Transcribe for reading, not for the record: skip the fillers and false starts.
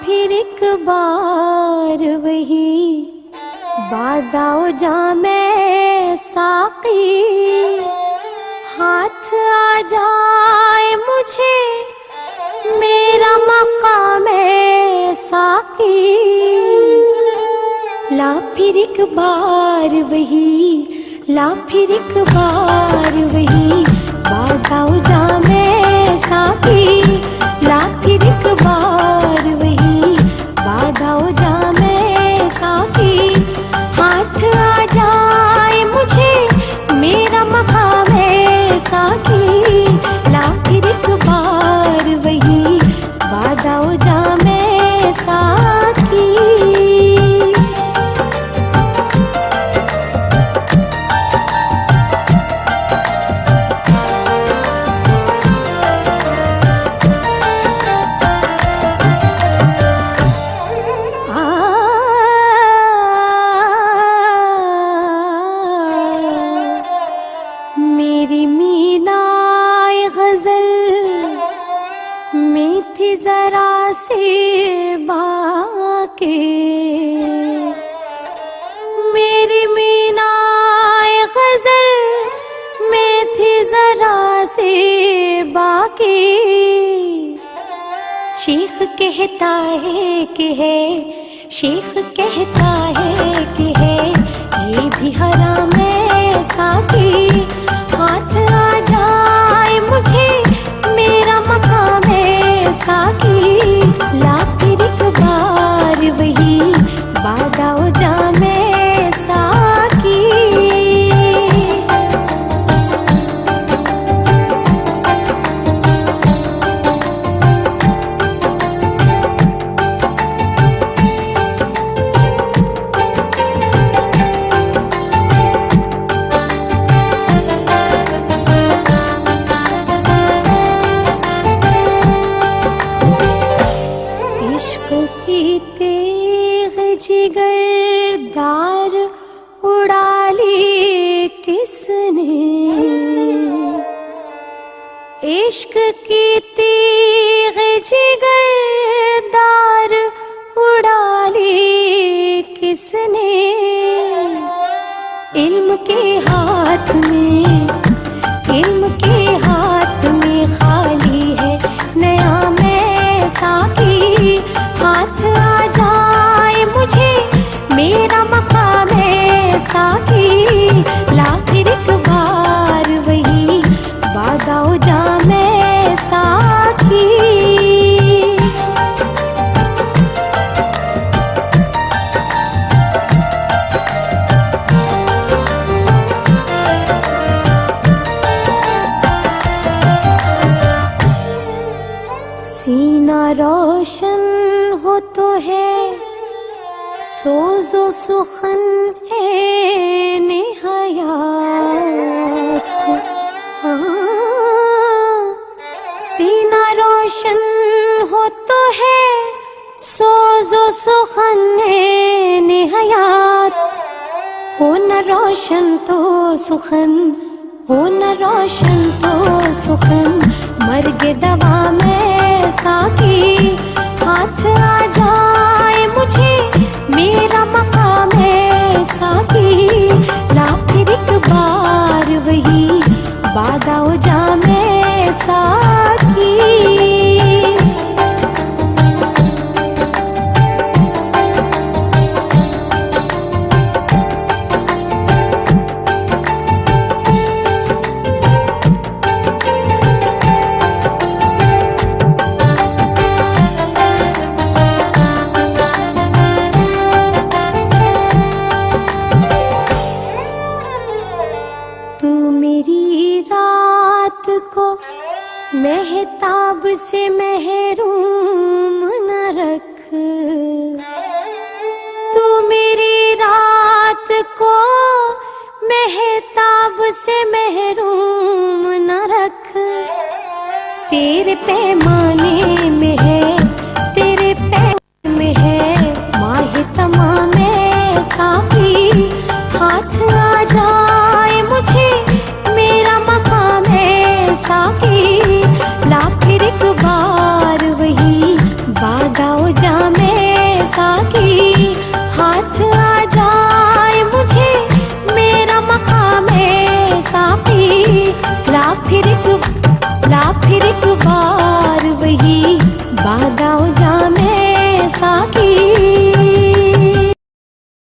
फिर एक बार वही बादाओ जामे साकी, हाथ आ जाए मुझे मेरा मकाम साकी। ला फिर एक बार वही, ला फिर एक बार वही बादाओ जामे साकी। ला फिर एक बार वही बादाओ जामे साकी, हाथ आ जाए मुझे मेरा मकाम साकी। ला फिर एक बार वही बादाओ जामे साकी। मेरी मीनाए गज़ल में थी जरा से बाके, मेरी मीनाए गज़ल में थी जरा से बाके। शेख कहता है कि है, शेख कहता है कि है ये भी हराम है साकी। हाथ आ जाए मुझे मेरा मकाम साकी। ला फिर एक बार वही बादाओ जामे साकी। जिगरदार उड़ा ली किसने, इश्क की तीग जिगरदार उड़ा ली किसने। इल्म के हाथ में, इल्म के हाथ में खाली है नया मैं साकी। हाथ आ जाए मुझे मेरा मकाम साकी। ला फिर एक बार वही बादाओ जामे साकी। सीना रोशन हो तो है सोजो सुखन ए निहायत। सीना रोशन हो तो है सोजो सुखन ए निहायत। हो न रोशन तो सुखन, हो न रोशन तो सुखन मर्ग दवा में साकी। हाथ आ जाए मुझे मेरा मकाम साकी। ला फिर एक बार वही बादाओ जामे साकी। महताब से महरूम न रख, तू मेरी रात को महताब से महरूम न रख। तेरे पैमान